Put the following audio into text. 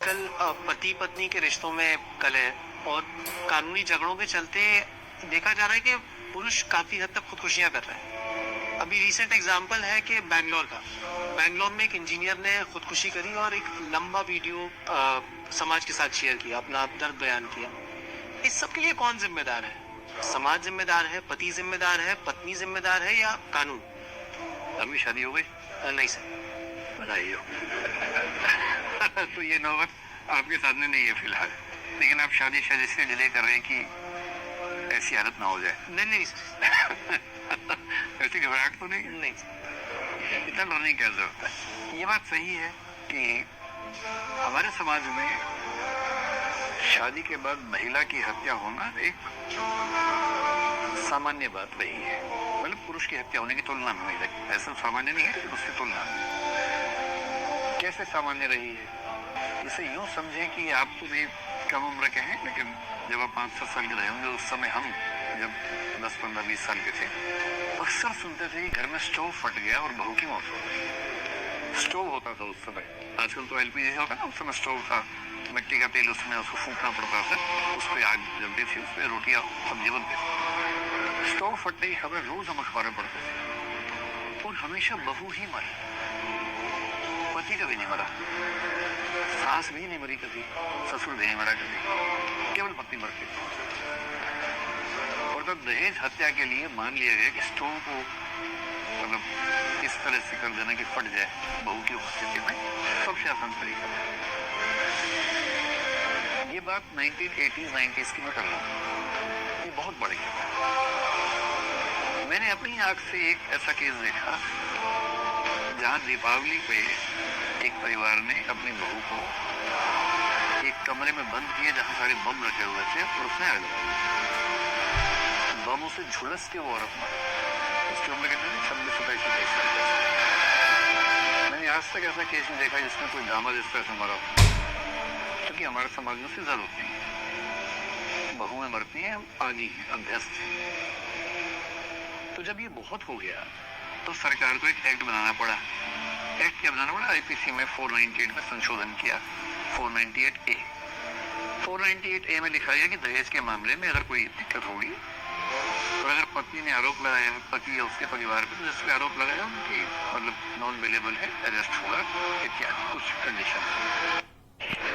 कल पति पत्नी के रिश्तों में कलह और कानूनी झगड़ों के चलते देखा जा रहा है कि पुरुष काफी हद तक खुदकुशियां कर रहे हैं। अभी रिसेंट एग्जांपल है कि बैंगलोर में एक इंजीनियर ने खुदकुशी करी और एक लंबा वीडियो समाज के साथ शेयर किया, अपना दर्द बयान किया। इस सब के लिए कौन जिम्मेदार है? समाज जिम्मेदार है, पति जिम्मेदार है, पत्नी जिम्मेदार है या कानून? अभी शादी हो गई? नहीं सर। बधाई हो। तो ये नौबत आपके सामने नहीं है फिलहाल, लेकिन आप शादी शायद इसलिए डिले कर रहे हैं कि ऐसी हालत ना हो जाए। नहीं सर। ऐसी घबराहट तो नहीं? नहीं सर। इतना डरने की क्या जरूरत है? ये बात सही है कि हमारे समाज में शादी के बाद महिला की हत्या होना एक सामान्य बात रही है। मतलब पुरुष की हत्या होने की तुलना में महिला की, ऐसा सामान्य नहीं है लेकिन उसकी तुलना में कैसे सामान्य रही है? इसे यूं समझें कि आप तो भी कम उम्र के हैं, लेकिन जब आप 5-7 साल के रहे होंगे उस समय हम जब 10, 15, 20 साल के थे, अक्सर सुनते थे कि घर में स्टोव फट गया और बहू की मौत हो गई। स्टोव होता था उस समय, आजकल तो एलपीजी होता है ना, उस समय स्टोव था, मिट्टी का तेल उसमें उसको फूंकना पड़ता था, उस पर आग जलती थी, उस पर रोटियां सब्जी बनती थी। स्टोव फटने की खबर रोज हम अखबारें पढ़ते थे और हमेशा बहू ही मरी, पति कभी नहीं मरा, सास भी नहीं मरी कभी, ससुर भी नहीं मरा कभी, केवल पत्नी मरती थी। और तब दहेज हत्या के लिए मान लिया गया कि स्टोव को मतलब इस तरह से कर देना कि फट जाए बहू की उपस्थिति में, सबसे आसान तरीका। ये बात 1980s 90s की मैं कर रहा हूँ, ये बहुत बढ़ गया। मैंने अपनी आंख से एक ऐसा केस देखा जहां दीपावली पे एक परिवार ने अपनी बहू को एक कमरे में बंद किया जहां सारे बम रखे हुए थे और उसने आग लगाई। बमों से झुलस के वो औरत मरी। उसकी उम्र कितनी थी? 26-27 साल। मैंने आज तक ऐसा केस नहीं देखा जिसमें कोई दामाद इस तरह से मरा, क्योंकि हमारे समाज में से जरूरत नहीं है, बहुएं मरती हैं, हम आदि हैं, अभ्यस्त हैं। तो जब ये बहुत हो गया तो सरकार को एक एक्ट बनाना पड़ा। एक्ट क्या बनाना पड़ा? आईपीसी में 498 में संशोधन किया, 498A। 498A में लिखा गया कि दहेज के मामले में अगर कोई दिक्कत होगी तो अगर पत्नी ने आरोप लगाया, पति या उसके परिवार पर जिस पे आरोप लगाया उनकी मतलब नॉन अवेलेबल है, अरेस्ट होगा इत्यादि कुछ कंडीशन।